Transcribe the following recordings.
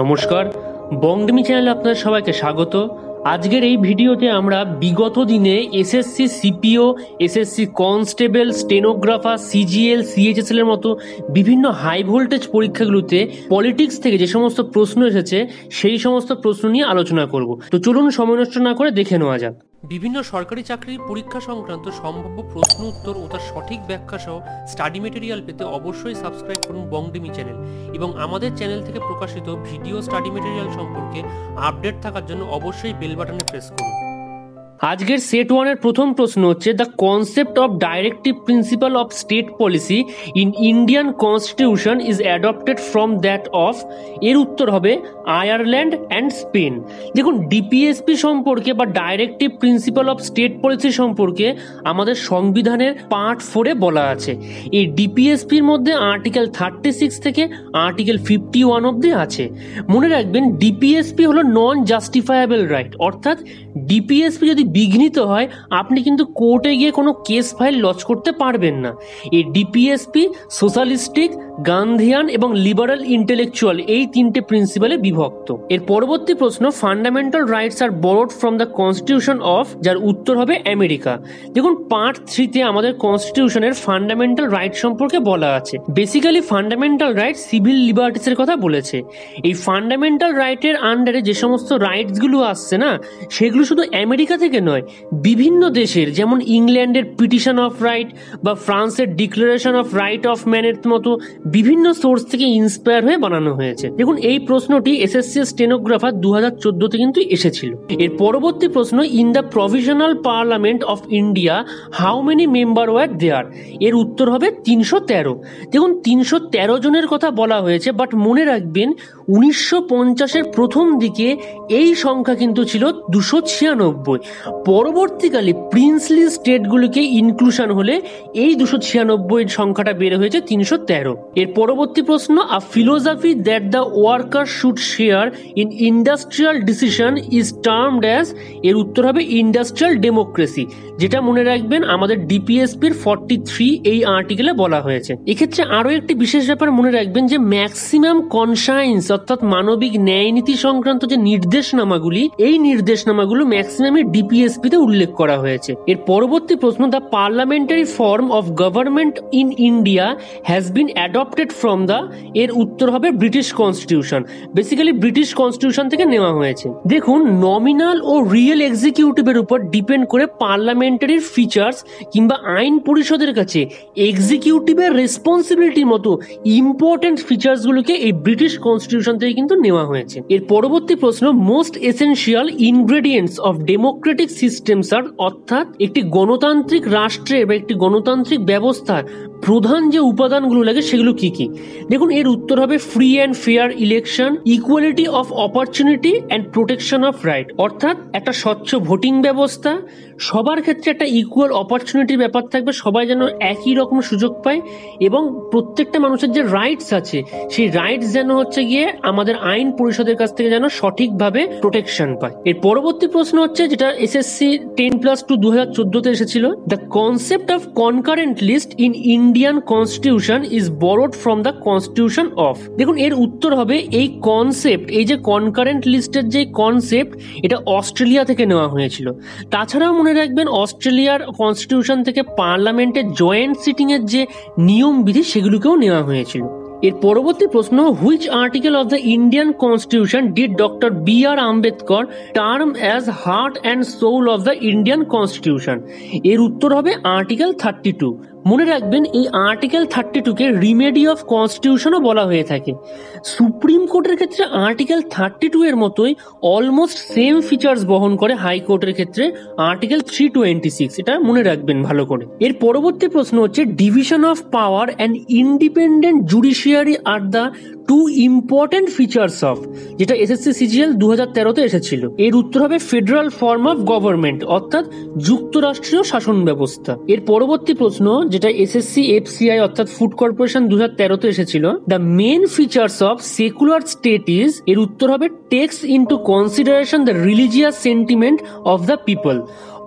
নমস্কার, বংডমি চ্যানেলে আপনাদের সবাইকে স্বাগত। আজকের এই ভিডিওতে আমরা বিগত দিনে SSC CPO, SSC constable, stenographer, CGL, CHSL এর মতো বিভিন্ন হাই ভোল্টেজ পরীক্ষাগুলোতে পলিটিক্স থেকে যে সমস্ত প্রশ্ন এসেছে সেই সমস্ত প্রশ্ন নিয়ে আলোচনা করব। তো চলুন সময় নষ্ট না করে দেখে নেওয়া যাক। বিভিন্ন সরকারি চাকরির পরীক্ষা সংক্রান্ত সম্ভাব্য প্রশ্ন উত্তর ও তার সঠিক ব্যাখ্যা সহ স্টাডি মেটেরিয়াল পেতে অবশ্যই সাবস্ক্রাইব করুন বংডমি চ্যানেল এবং আমাদের চ্যানেল থেকে প্রকাশিত ভিডিও স্টাডি মেটেরিয়াল সম্পর্কে আপডেট থাকার জন্য অবশ্যই বেল বাটনে প্রেস করুন। আজকের সেট 1 এর প্রথম প্রশ্ন হচ্ছে the concept of directive principle of state policy in Indian constitution is adopted from that of. এর উত্তর হবে আয়ারল্যান্ড অ্যান্ড স্পেন। দেখুন, ডিপিএসপি সম্পর্কে বা directive principle of state policy সম্পর্কে আমাদের সংবিধানের পার্ট 4 বলা আছে। এই ডিপিএসপির মধ্যে আর্টিকেল 36 থেকে আর্টিকেল 51 অব্দি আছে। মনে রাখবেন, ডিপিএসপি হলো নন জাস্টিফায়েবল রাইট, অর্থাৎ ডিপিএসপি যদি বিঘ্নিত হয় আপনি কিন্তু কোর্টে গিয়ে কোনো কেস ফাইল লজ করতে পারবেন না। এই ডিপিএসপি সোশ্যালিস্টিক, গান্ধিয়ান এবং লিবারাল ইন্টেলেকচুয়াল এই তিনটে প্রিন্সিপালে বিভক্ত। এর পরবর্তী প্রশ্ন, fundamental rights are borrowed from the constitution of, যার উত্তর হবে আমেরিকা। দেখুন, পার্ট 3 আমাদের কনস্টিটিউশনের ফান্ডামেন্টাল রাইট সম্পর্কে বলা আছে। Basically fundamental right civil liberties এর কথা বলেছে। এই ফান্ডামেন্টাল রাইটের আন্ডারে যে সমস্ত রাইটস গুলো আসছে না, সেগুলো শুধু আমেরিকা থেকে নয়, বিভিন্ন দেশের, যেমন ইংল্যান্ডের পিটিশন অফ রাইট বা ফ্রান্সের ডিক্লারেশন অফ রাইট অফ ম্যানের মতো বিভিন্ন সোর্স থেকে ইন্সপায়ার হয়ে বানানো হয়েছে। দেখুন, এই প্রশ্নটি এসএসসি স্টেনোগ্রাফার 2014 কিন্তু এসেছিল। এর পরবর্তী প্রশ্ন, in the provisional parliament of India how many member were there? এর উত্তর হবে 313। দেখুন, 313 জনের কথা বলা হয়েছে, বাট মনে রাখবেন 1950-এর প্রথম দিকে এই সংখ্যা কিন্তু ছিল 296। পরবর্তীকালে প্রিন্সলি স্টেটগুলিকে ইনক্লুশন হলে এই 296 সংখ্যাটা বের হয়েছে 313। এর পরবর্তী প্রশ্ন, a philosophy that the worker should share in industrial decision is termed as. এর উত্তর হবে ইন্ডাস্ট্রিয়াল ডেমোক্রেসি, যেটা মনে রাখবেন আমাদের ডিপিএসপির 43 এই আর্টিকেলে বলা হয়েছে। এক্ষেত্রে আরো একটি বিশেষ ব্যাপার মনে রাখবেন যে ম্যাক্সিমাম কনসায়েন্স অর্থাৎ মানবিক ন্যায় নীতি সংক্রান্ত যে নির্দেশনামাগুলি, এই নির্দেশনামাগুলো ম্যাক্সিমামই ডিপিএসপি তে উল্লেখ করা হয়েছে। এর পরবর্তী প্রশ্ন, the parliamentary form of government in India has been adopted from the. এর উত্তর হবে British constitution. Basically British constitution থেকে নেওয়া হয়েছে। দেখুন, নমিনাল ও রিয়েল এক্সিকিউটিভের উপর ডিপেন্ড করে পার্লামেন্টারির ফিচার্স কিংবা আইন পরিষদের কাছে এক্সিকিউটিভের রেসপন্সিবিলিটির মতো ইম্পর্টেন্ট ফিচার্স গুলোকে এই ব্রিটিশ কনস্টিটিউশন থেকে কিন্তু নেওয়া হয়েছে। এর পরবর্তী প্রশ্ন, most essential ingredients of democratic systems are, অর্থাৎ একটি গণতান্ত্রিক রাষ্ট্রের বা একটি গণতান্ত্রিক ব্যবস্থার প্রধান যে উপাদানগুলো লাগে সেগুলো কি কি? দেখুন, এর উত্তর হবে free and fair election, equality of opportunity and protection of right, অর্থাৎ একটা স্বচ্ছ ভোটিং ব্যবস্থা, সবার ক্ষেত্রে একটা ইকুয়াল অপরচুনিটির ব্যাপার থাকবে, সবাই যেন একই রকম সুযোগ পায় এবং প্রত্যেকটা মানুষের যে রাইটস আছে সেই রাইটস যেন হচ্ছে গিয়ে আমাদের আইন পরিষদের কাছ থেকে যেন সঠিকভাবে প্রোটেকশন পায়। এর পরবর্তী প্রশ্ন হচ্ছে, যেটা এসএসসি 10+2 2014 এসেছিল, the concept of concurrent list in Indian constitution is borrowed from the constitution of. দেখুন, এর উত্তর হবে এই কনসেপ্ট, এই যে কনকারেন্ট লিস্টের যে কনসেপ্ট, এটা অস্ট্রেলিয়া থেকে নেওয়া হয়েছিল। তাছাড়াও মনে রাখবেন, অস্ট্রেলিয়ার কনস্টিটিউশন থেকে পার্লামেন্টের জয়েন্ট সিটিং এর যে নিয়ম বিধি সেগুলোকেও নেওয়া হয়েছিল। এর পরবর্তী প্রশ্ন, which article of the Indian constitution did doctor B R. Ambedkar term as heart and soul of the Indian constitution? এর উত্তর হবে আর্টিকেল 32। মনে রাখবেন, এই আর্টিকেল 32কে রিমেডি অফ কনস্টিটিউশনও বলা হয়ে থাকে। সুপ্রিম কোর্টের ক্ষেত্রে আর্টিকেল 32 এর মতোই অলমোস্ট সেম ফিচার্স বহন করে হাইকোর্টের ক্ষেত্রে আর্টিকেল 326। এটা মনে রাখবেন ভালো করে। এর পরবর্তী প্রশ্ন হচ্ছে, division of power and independent judiciary are the two important features of, যেটা এসএসসি সিজিএল 2013-তে এসেছিল। এর উত্তর হবে ফেডারাল ফর্ম অফ গভর্নমেন্ট, অর্থাৎ যুক্তরাষ্ট্রীয় শাসন ব্যবস্থা। এর পরবর্তী প্রশ্ন, যেটা এসএসসি এফসিআই অর্থাৎ ফুড কর্পোরেশন 2013-তে এসেছিল, the main features of secular state is. এর উত্তর হবে takes into consideration the religious sentiment of the people.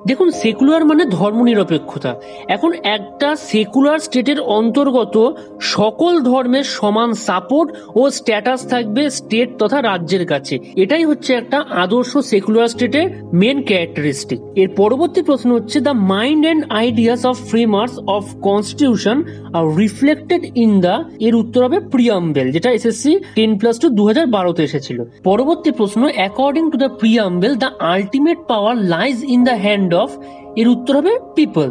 দেখুন, সেকুলার মানে ধর্মনিরপেক্ষতা। এখন একটা সেকুলার স্টেটের অন্তর্গত সকল ধর্মের সমান সাপোর্ট ও স্ট্যাটাস থাকবে স্টেট তথা রাজ্যের কাছে। এটাই হচ্ছে একটা আদর্শ সেকুলার স্টেটের মেন ক্যারেক্টারিস্টিক। এর পরবর্তী প্রশ্ন হচ্ছে, the mind and ideas of framers of constitution are reflected in the, এর উত্তর হবে প্রিয়াম্বেল, যেটা এসএসসি 10+2 2012 এসেছিল। পরবর্তী প্রশ্ন, according to the preamble the ultimate power lies in the hand of, এর উত্তর হবে পিপল।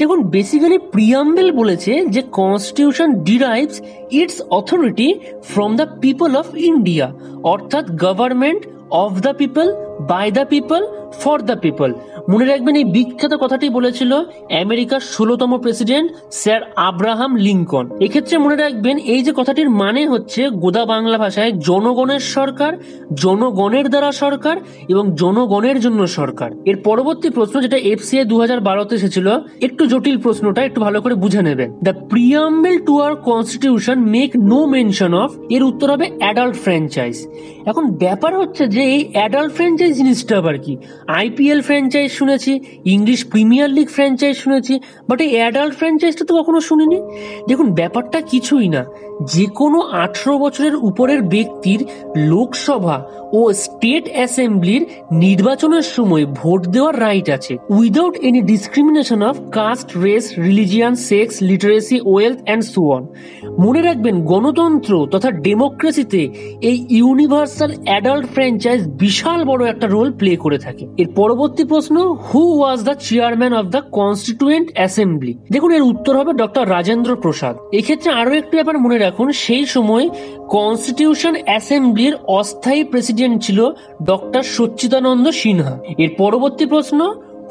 দেখুন, বেসিক্যালি প্রিয়াম্বেল বলেছে যে constitution derives its authority from the people of India, অর্থাৎ government of the people, by the people, for the people. মনে রাখবেন, এই বিখ্যাত কথাটি বলেছিল আমেরিকার 16তম প্রেসিডেন্ট স্যার আব্রাহাম লিঙ্কন। এক্ষেত্রে মনে রাখবেন, এই যে কথাটির মানে হচ্ছে গোদা বাংলা ভাষায় জনগণের সরকার, জনগণের দ্বারা সরকার এবং জনগণের জন্য সরকার। এর পরবর্তী প্রশ্ন, যেটা এফসিআই 2012 এসেছিল, একটু জটিল প্রশ্নটা, একটু ভালো করে বুঝে নেবেন। The preamble to our constitution make no mention of, এর উত্তর হবে অ্যাডাল্ট ফ্র্যাঞ্চাইজ। এখন ব্যাপার হচ্ছে যে এই অ্যাডাল্ট ফ্র্যাঞ্চাইজ জিনিসটা আবার কি? আইপিএল ফ্র্যাঞ্চাইজ শুনেছি, ইংলিশ প্রিমিয়ার লিগ ফ্র্যাঞ্চাইজ শুনেছি, বাট এই অ্যাডাল্ট ফ্র্যাঞ্চাইজটা তো কখনো শুনিনি। দেখুন, ব্যাপারটা কিছুই না, যে কোনো 18 বছরের উপরের ব্যক্তির লোকসভা ও স্টেট অ্যাসেম্বলির নির্বাচনের সময় ভোট দেওয়ার রাইট আছে, without any discrimination of caste, race, religion, sex, literacy, wealth and so on. মনে রাখবেন, গণতন্ত্র তথা ডেমোক্রেসিতে এই ইউনিভার্সাল অ্যাডাল্ট ফ্র্যাঞ্চাইজ বিশাল বড় একটা রোল প্লে করে থাকে। এর পরবর্তী প্রশ্ন, who was the chairman of the constituent assembly? দেখুন, এর উত্তর হবে ডক্টর রাজেন্দ্র প্রসাদ। এক্ষেত্রে আরো একটু ব্যাপার মনে রাখুন, সেই সময় কনস্টিটিউশন অ্যাসেম্বলির অস্থায়ী প্রেসিডেন্ট ছিল ডক্টর সচ্চিদানন্দ সিনহা। এর পরবর্তী প্রশ্ন,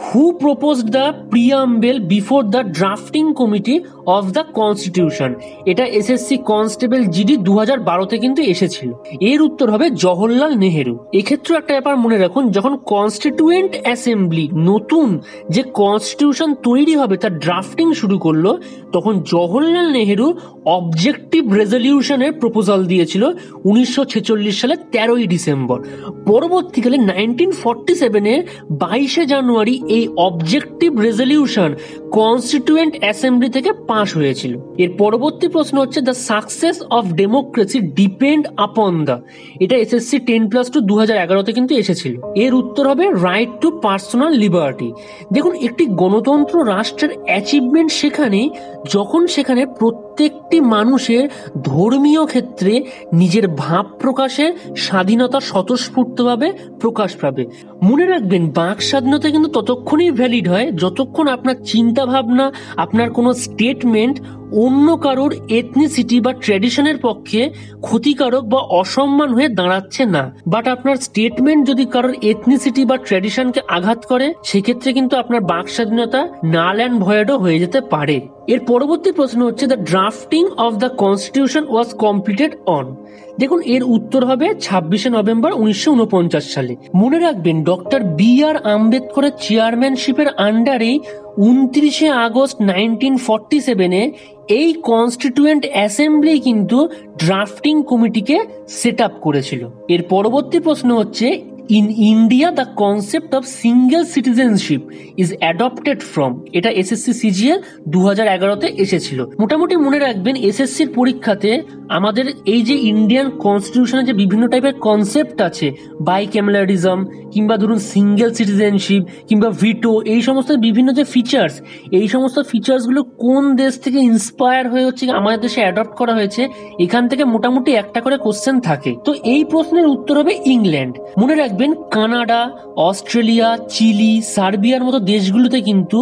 who proposed the preamble before the drafting committee of the constitution? এটা এসএসসি কনস্টেবল জিডি 2012 কিন্তু এসেছিল। এর উত্তর হবে জওহরলাল নেহেরু। এক্ষেত্রে একটা ব্যাপার মনে রাখুন, যখন কনস্টিটিউয়েন্ট অ্যাসেম্বলি নতুন যে কনস্টিটিউশন তৈরি হবে তার ড্রাফটিং শুরু করলো, তখন জওহরলাল নেহেরু অবজেক্টিভ রেজলিউশনের প্রপোজাল দিয়েছিল 1946 সালের 13ই ডিসেম্বর। পরবর্তীকালে 1947 22 জানুয়ারি এই অবজেক্টিভ রেজলিউশন কনস্টিটিউয়েন্ট অ্যাসেম্বলি থেকে পাশ হয়েছিল। এর পরবর্তী প্রশ্ন হচ্ছে, the success of democracy depend upon the, এটা এসএসসি 10+2 2011 কিন্তু এসেছিল। এর উত্তর হবে রাইট টু পার্সোনাল লিবার্টি। দেখুন, একটি গণতন্ত্র রাষ্ট্রের অ্যাচিভমেন্ট সেখানে যখন সেখানে প্রত্যেকটি মানুষের ধর্মীয় ক্ষেত্রে নিজের ভাব প্রকাশের স্বাধীনতা স্বতঃস্ফূর্তভাবে প্রকাশ পাবে। মনে রাখবেন, বাক স্বাধীনতা কিন্তু ততক্ষণই ভ্যালিড হয় যতক্ষণ আপনার চিন্তা ভাবনা, আপনার কোনো স্টেটমেন্ট অন্য কারোর এথনিসিটি বা ট্র্যাডিশনের পক্ষে ক্ষতিকারক বা অসম্মান হয়ে দাঁড়াচ্ছে না। বাট আপনার স্টেটমেন্ট যদি কারোর এথনিসিটি বা ট্র্যাডিশনকে আঘাত করে, সেক্ষেত্রে কিন্তু আপনার বাক স্বাধীনতা নাল অ্যান্ড ভয়েডও হয়ে যেতে পারে। এর পরবর্তী প্রশ্ন হচ্ছে, the drafting of the constitution was completed on? দেখুন, এর উত্তর হবে 26 নভেম্বর 1949 সালে। মনে রাখবেন, ডক্টর BR আম্বেদকরের চেয়ারম্যানশিপের আন্ডারে 29 আগস্ট 1947 এই কনস্টিটিউয়েন্ট অ্যাসেম্বলি কিন্তু ড্রাফটিং কমিটিকে সেট আপ করেছিল। এর পরবর্তী প্রশ্ন হচ্ছে, in India the concept of single citizenship is adopted from? এটা এসএসসি সিজিএল 2011 এসেছিল। মোটামুটি মনে রাখবেন, এসএসসির পরীক্ষাতে আমাদের এই যে ইন্ডিয়ান কনস্টিটিউশনে যে বিভিন্ন টাইপের কনসেপ্ট আছে, বাইক্যামেলারিজম কিংবা ধরুন সিঙ্গেল সিটিজেনশিপ কিংবা ভিটো, এই সমস্ত বিভিন্ন যে ফিচার্স, এই সমস্ত ফিচার্সগুলো কোন দেশ থেকে ইন্সপায়ার হয়ে হচ্ছে আমাদের দেশে অ্যাডপ্ট করা হয়েছে, এখান থেকে মোটামুটি একটা করে কোশ্চেন থাকে। তো এই প্রশ্নের উত্তর হবে ইংল্যান্ড। মনে রাখবেন, কানাডা, অস্ট্রেলিয়া, চিলি, সার্বিয়ার মতো দেশগুলোতে কিন্তু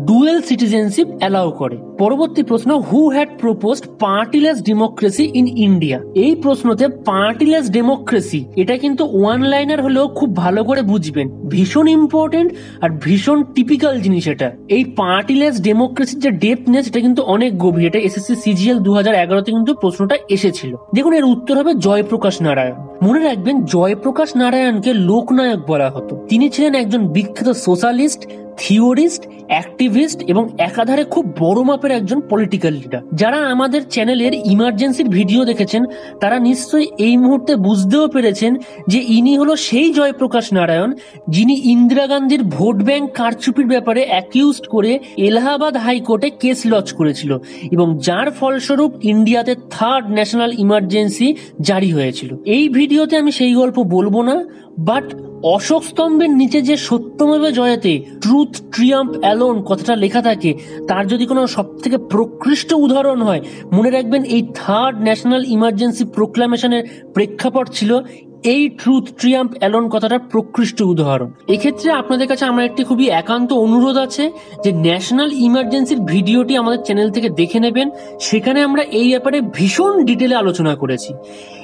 ডুয়েল সিটিজেনশিপ অ্যালাউ করে। পরবর্তী প্রশ্ন, who had proposed partyless democracy in India? এই প্রশ্নতে পার্টিলেস ডেমোক্রেসি এটা কিন্তু ওয়ান লাইনার হলেও খুব ভালো করে বুঝবেন, ভীষণ ইম্পর্টেন্ট আর ভীষণ টিপিক্যাল জিনিস এটা। এই পার্টিলেস ডেমোক্রেসির যে ডেপথনেস, এটা কিন্তু অনেক গভীর। এটা এসএসসি সিজিএল 2011 কিন্তু প্রশ্নটা এসেছিল। দেখুন, এর উত্তর হবে জয়প্রকাশ নারায়ণ। মনে রাখবেন, জয়প্রকাশ নারায়ণকে লোকনায়ক বলা হতো। তিনি ছিলেন একজন বিখ্যাত সোশ্যালিস্ট, থিওরিস্ট, অ্যাক্টিভিস্ট এবং একাধারে খুব বড় মাপের একজন পলিটিক্যাল লিডার। যারা আমাদের চ্যানেলের ইমার্জেন্সির ভিডিও দেখেছেন তারা নিশ্চয়ই এই মুহূর্তে বুঝতেও পেরেছেন যে ইনি হলো সেই জয়প্রকাশ নারায়ণ যিনি ইন্দিরা গান্ধীর ভোট ব্যাংক কারচুপির ব্যাপারে অ্যাকিউজড করে এলাহাবাদ হাইকোর্টে কেস লজ করেছিল এবং যার ফলস্বরূপ ইন্ডিয়াতে থার্ড ন্যাশনাল ইমার্জেন্সি জারি হয়েছিল। এই ভিডিওতে আমি সেই গল্প বলবো না, বাট অশোক স্তম্ভের নিচে যে সত্যমেব জয়তে ট্রুথ ট্রিয়াম্ফ অ্যালোন কথাটা লেখা থাকে তার যদি কোনো সব থেকে প্রকৃষ্ট উদাহরণ হয়, মনে রাখবেন এই থার্ড ন্যাশনাল ইমার্জেন্সি প্রোক্লামেশনের প্রেক্ষাপট ছিল এই ট্রুথ ট্রিয়াম্ফ অ্যালোন কথাটার প্রকৃষ্ট উদাহরণ। এক্ষেত্রে আপনাদের কাছে আমার একটি খুবই একান্ত অনুরোধ আছে যে ন্যাশনাল ইমার্জেন্সির ভিডিওটি আমাদের চ্যানেল থেকে দেখে নেবেন। সেখানে আমরা এই ব্যাপারে ভীষণ ডিটেলে আলোচনা করেছি।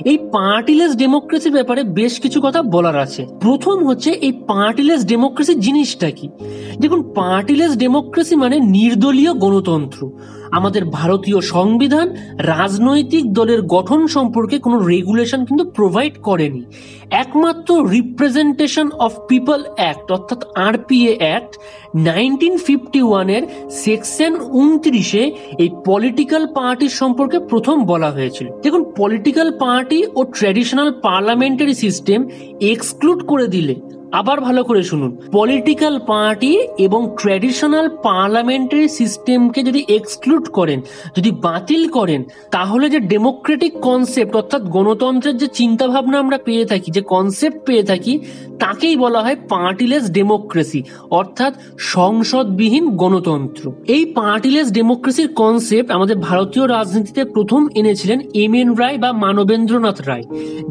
এই পার্টিলেস ডেমোক্রেসির ব্যাপারে বেশ কিছু কথা বলার আছে। প্রথম হচ্ছে এই পার্টিলেস ডেমোক্রেসি জিনিসটা কি। দেখুন, পার্টিলেস ডেমোক্রেসি মানে নির্দলীয় গণতন্ত্র। আমাদের ভারতীয় সংবিধান রাজনৈতিক দলের গঠন সম্পর্কে কোনো রেগুলেশন কিন্তু প্রোভাইড করেনি। একমাত্র রিপ্রেজেন্টেশন অফ পিপল অ্যাক্ট অর্থাৎ আরপিএ অ্যাক্ট 1951-এর সেকশন 29-এ এই পলিটিক্যাল পার্টির সম্পর্কে প্রথম বলা হয়েছিল। দেখুন, পলিটিক্যাল পার্টি ও ট্র্যাডিশনাল পার্লামেন্টারি সিস্টেম এক্সক্লুড করে দিলে, আবার ভালো করে শুনুন, পলিটিক্যাল পার্টি এবং ট্র্যাডিশনাল পার্লামেন্টারি সিস্টেমকে যদি এক্সক্লুড করেন, যদি বাতিল করেন, তাহলে যে ডেমোক্রেটিক কনসেপ্ট অর্থাৎ গণতন্ত্রের যে চিন্তা ভাবনা আমরা পেয়ে থাকি, যে কনসেপ্ট পেয়ে থাকি, তাকেই বলা হয় পার্টিলেস ডেমোক্রেসি অর্থাৎ সংসদবিহীন গণতন্ত্র। এই পার্টিলেস ডেমোক্রেসির কনসেপ্ট আমাদের ভারতীয় রাজনীতিতে প্রথম এনেছিলেন এম.এন. রায় বা মানবেন্দ্রনাথ রায়,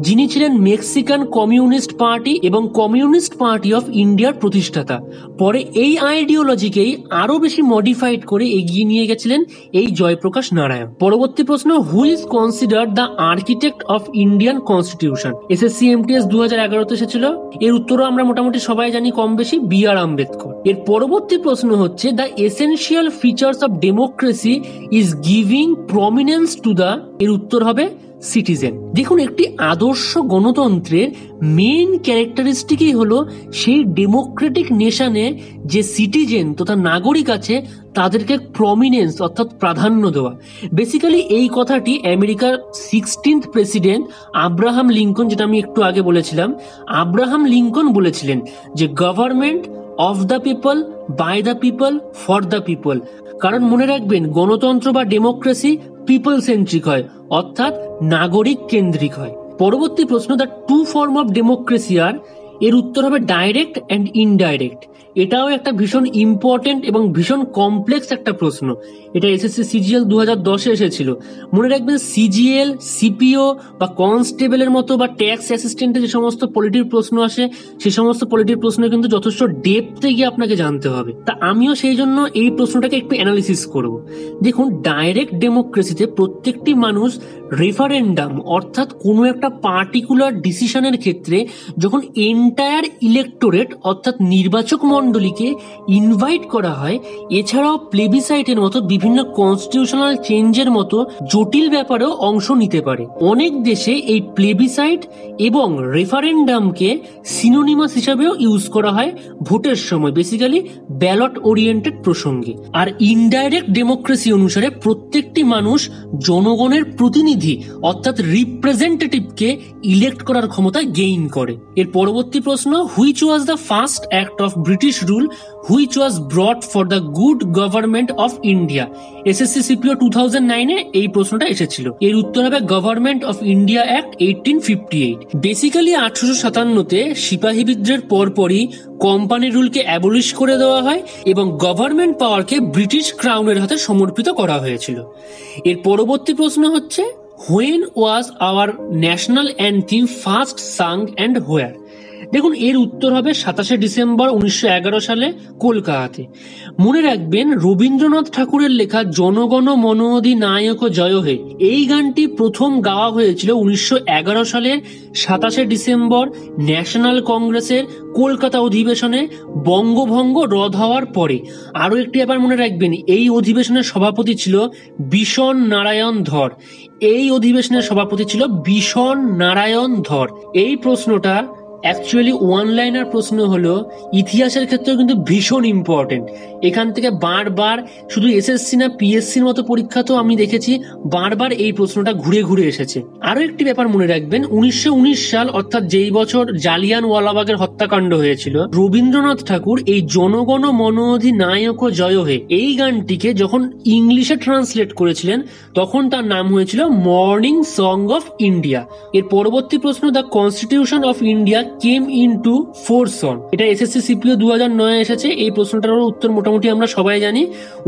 যিনি ছিলেন মেক্সিকান কমিউনিস্ট পার্টি এবং কমিউনিস্ট পার্টি অফ ইন্ডিয়ার প্রতিষ্ঠাতা। পরে এই আইডিওলজিকেই আরো বেশি মডিফাইড করে এগিয়ে নিয়ে গেছিলেন এই জয়প্রকাশ নারায়ণ। পরবর্তী প্রশ্ন, who is considered the architect of Indian constitution? SSC MTS 2011-তে এসেছিল। এর উত্তরও আমরা মোটামুটি সবাই জানি কম বেশি, বি.আর. আম্বেদকর। এর পরবর্তী প্রশ্ন হচ্ছে, the essential features of democracy is giving prominence to the, এর উত্তর হবে সিটিজেন। দেখুন, একটি আদর্শ গণতন্ত্রের মেইন ক্যারেক্টারিস্টিকই হলো সেই ডেমোক্রেটিক নেশনে যে সিটিজেন তথা নাগরিক আছে তাদেরকে প্রমিনেন্স অর্থাৎ প্রাধান্য দেওয়া। বেসিক্যালি এই কথাটি আমেরিকার 16th প্রেসিডেন্ট আব্রাহাম লিঙ্কন, যেটা আমি একটু আগে বলেছিলাম, আব্রাহাম লিঙ্কন বলেছিলেন যে government of the people, by the people, for the people. কারণ মনে রাখবেন, গণতন্ত্র বা ডেমোক্রেসি পিপল সেন্ট্রিক হয় অর্থাৎ নাগরিক কেন্দ্রিক হয়। পরবর্তী প্রশ্ন, the two form of democracy are, এর উত্তর হবে ডাইরেক্ট অ্যান্ড ইনডাইরেক্ট। এটাও একটা ভীষণ ইম্পর্টেন্ট এবং ভীষণ কমপ্লেক্স একটা প্রশ্ন। এটা এসএসসি সিজিএল 2010-এ এসেছিল। মনে রাখবেন, সিজিএল, সিপিও বা কনস্টেবলের মতো বা ট্যাক্স অ্যাসিস্ট্যান্টের যে সমস্ত পলিটির প্রশ্ন আসে, সে সমস্ত পলিটির প্রশ্ন কিন্তু যথেষ্ট ডেপথে গিয়ে আপনাকে জানতে হবে। তা আমিও সেই জন্য এই প্রশ্নটাকে একটু অ্যানালিসিস করব। দেখুন, ডাইরেক্ট ডেমোক্রেসিতে প্রত্যেকটি মানুষ রেফারেন্ডাম অর্থাৎ কোনো একটা পার্টিকুলার ডিসিশনের ক্ষেত্রে যখন এন্টায়ার ইলেক্টোরেট অর্থাৎ নির্বাচক মণ্ডলীকে ইনভাইট করা হয়, এছাড়াও প্লেবিসাইটের মতো বিভিন্ন কনস্টিটিউশনাল চেঞ্জের মতো জটিল ব্যাপারেও অংশ নিতে পারে। অনেক দেশে এই প্লেবিসাইট এবং রেফারেন্ডামকে সিনোনিমাস হিসাবেও ইউজ করা হয় ভোটের সময়, বেসিক্যালি ব্যালট ওরিয়েন্টেড প্রসঙ্গে। আর ইনডাইরেক্ট ডেমোক্রেসি অনুসারে প্রত্যেকটি মানুষ জনগণের প্রতিনিধি অর্থাৎ রিপ্রেজেন্টেটিভকে ইলেক্ট করার ক্ষমতা গেইন করে। এর পরবর্তী প্রশ্ন, which was the first act of British rule which was brought for the good government of India? SSC CPO 2009-এ এই প্রশ্নটা এসেছিল। এর উত্তর হবে government of India act 1858। Basically 1857-তে সিপাহী বিদ্রোহের পরপরই কোম্পানি রুলকে অ্যাবলিশ করে দেওয়া হয় এবং গভর্নমেন্ট পাওয়ারকে ব্রিটিশ ক্রাউনের হাতে সমর্পিত করা হয়েছিল। এর পরবর্তী প্রশ্ন হচ্ছে, when was our national anthem first sung and where? দেখুন, এর উত্তর হবে 27শে ডিসেম্বর 1911 সালে কলকাতাতে। মনে রাখবেন, রবীন্দ্রনাথ ঠাকুরের লেখা জনগণ মন অধিনায়ক জয় হে এই গানটি প্রথম গাওয়া হয়েছিল 1911 সালের 27শে ডিসেম্বর ন্যাশনাল কংগ্রেসের কলকাতা অধিবেশনে বঙ্গভঙ্গ রদ হওয়ার পরে। আরো একটি ব্যাপার মনে রাখবেন, এই অধিবেশনের সভাপতি ছিল বিষণ নারায়ণ ধর। এই অধিবেশনের সভাপতি ছিল বিষণ নারায়ণ ধর। এই প্রশ্নটা অ্যাকচুয়ালি ওয়ান লাইনার প্রশ্ন হলো ইতিহাসের ক্ষেত্রেও কিন্তু ভীষণ ইম্পর্টেন্ট। এখান থেকে বারবার শুধু এসএসসি না পিএসসির মতো পরীক্ষাতেও আমি দেখেছি বারবার এই প্রশ্নটা ঘুরে ঘুরে এসেছে। আরো একটি ব্যাপার মনে রাখবেন, 1919 সাল অর্থাৎ যেই বছর জালিয়ানওয়ালাবাগের হত্যাকাণ্ড হয়েছিল, রবীন্দ্রনাথ ঠাকুর এই জনগণ মন অধিনায়ক জয় হে এই গানটিকে যখন ইংলিশে ট্রান্সলেট করেছিলেন তখন তার নাম হয়েছিল মর্নিং সং অফ ইন্ডিয়া। এর পরবর্তী প্রশ্ন, the constitution of India came into force on, এটা এসএসসি সিপিও 2009 এসেছে। এই প্রশ্নটার উত্তর মোটামুটি আমরা সবাই জানি,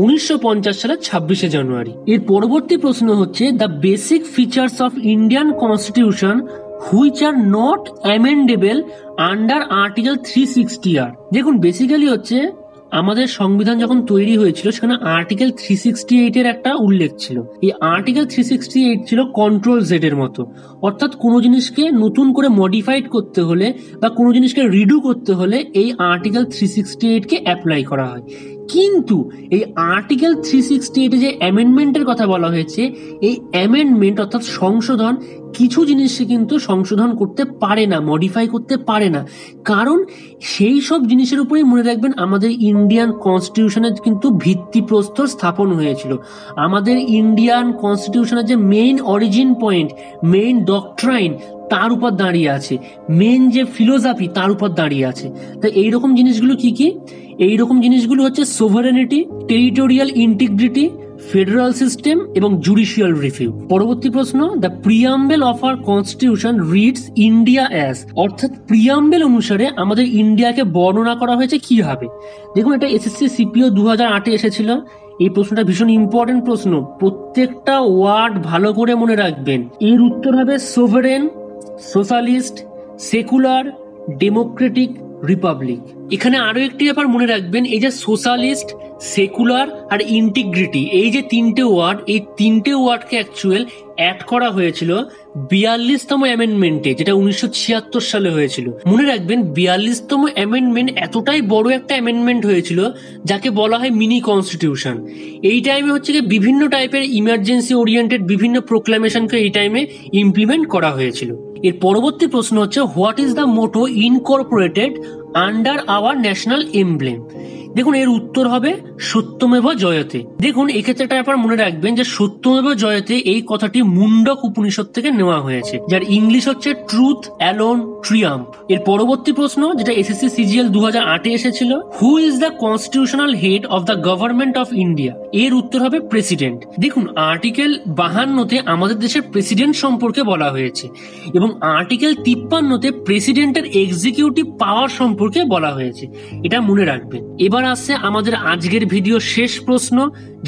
1950 সালের 26শে জানুয়ারি। এর পরবর্তী প্রশ্ন হচ্ছে the basic features of Indian constitution which are not amendable under article 360R। দেখুন বেসিক্যালি হচ্ছে আমাদের সংবিধান যখন তৈরি হয়েছিল সেখানে আর্টিকেল 368 এর একটা উল্লেখ ছিল। এই আর্টিকেল 368 ছিল কন্ট্রোল জেড এর মতো, অর্থাৎ কোনো জিনিসকে নতুন করে মডিফাইড করতে হলে বা কোনো জিনিসকে রিডু করতে হলে এই আর্টিকেল 368 কে অ্যাপ্লাই করা হয়। কিন্তু এই আর্টিকেল 368 এ যে অ্যামেন্ডমেন্টের কথা বলা হয়েছে, এই অ্যামেন্ডমেন্ট অর্থাৎ সংশোধন কিছু জিনিসকে কিন্তু সংশোধন করতে পারে না, মডিফাই করতে পারে না, কারণ সেই সব জিনিসের উপরেই মনে রাখবেন আমাদের ইন্ডিয়ান কনস্টিটিউশনের কিন্তু ভিত্তিপ্রস্তর স্থাপন হয়েছিল। আমাদের ইন্ডিয়ান কনস্টিটিউশনের যে মেইন অরিজিন পয়েন্ট, মেইন ডক্ট্রাইন তার উপর দাঁড়িয়ে আছে, মেইন যে ফিলোসফি তার উপর দাঁড়িয়ে আছে। তাই এইরকম জিনিসগুলো কি কি? এইরকম জিনিসগুলো হচ্ছে সোভারেনিটি, টেরিটোরিয়াল ইন্টিগ্রিটি, ফেডারাল সিস্টেম এবং জুডিশিয়াল রিভিউ। পরবর্তী প্রশ্ন, the preamble of our constitution reads India as, অর্থাৎ প্রিয়াম্বেল অনুসারে আমাদের ইন্ডিয়াকে বর্ণনা করা হয়েছে কি হবে? দেখুন এটা এসএসসি সিপিও 2008 এসেছিল। এই প্রশ্নটা ভীষণ ইম্পর্টেন্ট প্রশ্ন, প্রত্যেকটা ওয়ার্ড ভালো করে মনে রাখবেন। এর উত্তর হবে sovereign, socialist, secular, Democratic, Republic. এখানে আরো একটি ব্যাপার মনে রাখবেন, এই যে সোশ্যালিস্ট, সেকুলার আর ইন্টিগ্রিটি এই যে তিনটে ওয়ার্ড, এই তিনটে ওয়ার্ডকে অ্যাকচুয়াল অ্যাড করা হয়েছিল 42তম অ্যামেন্ডমেন্টে, যেটা 1976 সালে হয়েছিল। মনে রাখবেন 42তম অ্যামেন্ডমেন্ট এতটাই বড় একটা অ্যামেন্ডমেন্ট হয়েছিল যাকে বলা হয় মিনি কনস্টিটিউশন। এই টাইমে হচ্ছে কি বিভিন্ন টাইপের ইমার্জেন্সি ওরিয়েন্টেড বিভিন্ন প্রোক্লামেশনকে এই টাইমে ইমপ্লিমেন্ট করা হয়েছিল। এর পরবর্তী প্রশ্ন হচ্ছে what is the motto incorporated under our national emblem? দেখুন এর উত্তর হবে সত্যমেব জয়তে। দেখুন এক্ষেত্রে একটা ব্যাপার মনে রাখবেন যে সত্যমেব জয়তে এই কথাটি মুন্ডক উপনিষদ থেকে নেওয়া হয়েছে, যার ইংলিশ হচ্ছে ট্রুথ অ্যালোন ট্রিয়াম্ফ। এর পরবর্তী প্রশ্ন যেটা এসএসসি সিজিএল 2008 এসেছিল, who is the constitutional head of the government of India? এর উত্তর হবে প্রেসিডেন্ট। দেখুন আর্টিকেল 52তে আমাদের দেশের প্রেসিডেন্ট সম্পর্কে বলা হয়েছে এবং আর্টিকেল 53তে প্রেসিডেন্টের এক্সিকিউটিভ পাওয়ার সম্পর্কে বলা হয়েছে, এটা মনে রাখবেন। এবার আসছে আমাদের আজকের ভিডিও শেষ প্রশ্ন,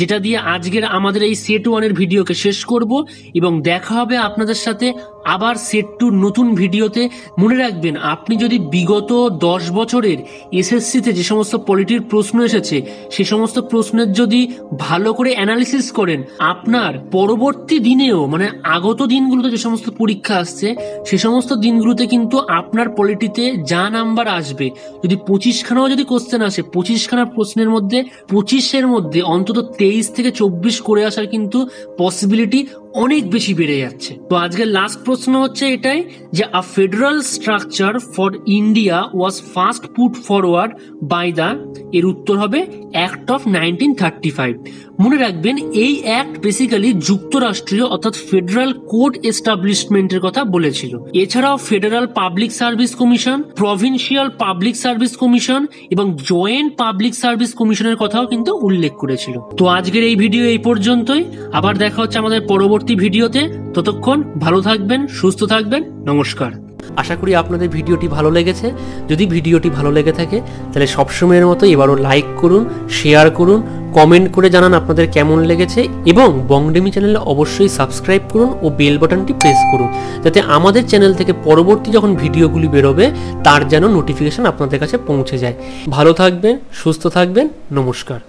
যেটা দিয়ে আজকের আমাদের এই সেট 1 ভিডিওকে শেষ করব এবং দেখা হবে আপনাদের সাথে আবার সেট 2 নতুন ভিডিওতে। মনে রাখবেন আপনি যদি বিগত 10 বছরের এসএসসিতে যে সমস্ত পলিটির প্রশ্ন এসেছে সে সমস্ত প্রশ্নের যদি ভালো করে অ্যানালিসিস করেন, আপনার পরবর্তী দিনেও মানে আগত দিনগুলোতে যে সমস্ত পরীক্ষা আসছে সে সমস্ত দিনগুলোতে কিন্তু আপনার পলিটিতে যা নাম্বার আসবে, যদি 25খানাও যদি কোশ্চেন আসে, 25খানা প্রশ্নের মধ্যে 25-এর মধ্যে অন্তত 23 থেকে 24 করে আসার কিন্তু পসিবিলিটি অনেক বেশি বেড়ে যাচ্ছে। তো আজকের লাস্ট প্রশ্ন হচ্ছে এটাই যে a federal structure for India was first put forward by the, এর উত্তর হবে অ্যাক্ট অফ 1935। মনে রাখবেন এই অ্যাক্ট বেসিক্যালি যুক্তরাষ্ট্রীয় অর্থাৎ ফেডারাল কোর্ট এস্টাবলিশমেন্টের কথা বলেছিল। এছাড়াও federal public service commission, provincial public service commission এবং জয়েন্ট পাবলিক সার্ভিস কমিশনের কথাও কিন্তু উল্লেখ করেছিল। তো আজকের এই ভিডিও এই পর্যন্তই, আবার দেখা হচ্ছে আমাদের পরবর্তী ভিডিওতে। ততক্ষণ ভালো থাকবেন, সুস্থ থাকবেন, নমস্কার। আশা করি আপনাদের ভিডিওটি ভালো লেগেছে। যদি ভিডিওটি ভালো লেগে থাকে তাহলে সবসময়ের মতো এবারও লাইক করুন, শেয়ার করুন, কমেন্ট করে জানান আপনাদের কেমন লেগেছে এবং বংডেমি চ্যানেলে অবশ্যই সাবস্ক্রাইব করুন ও বেল বাটনটি প্রেস করুন যাতে আমাদের চ্যানেল থেকে পরবর্তী যখন ভিডিওগুলি বেরোবে তার যেন নোটিফিকেশন আপনাদের কাছে পৌঁছে যায়। ভালো থাকবেন, সুস্থ থাকবেন, নমস্কার।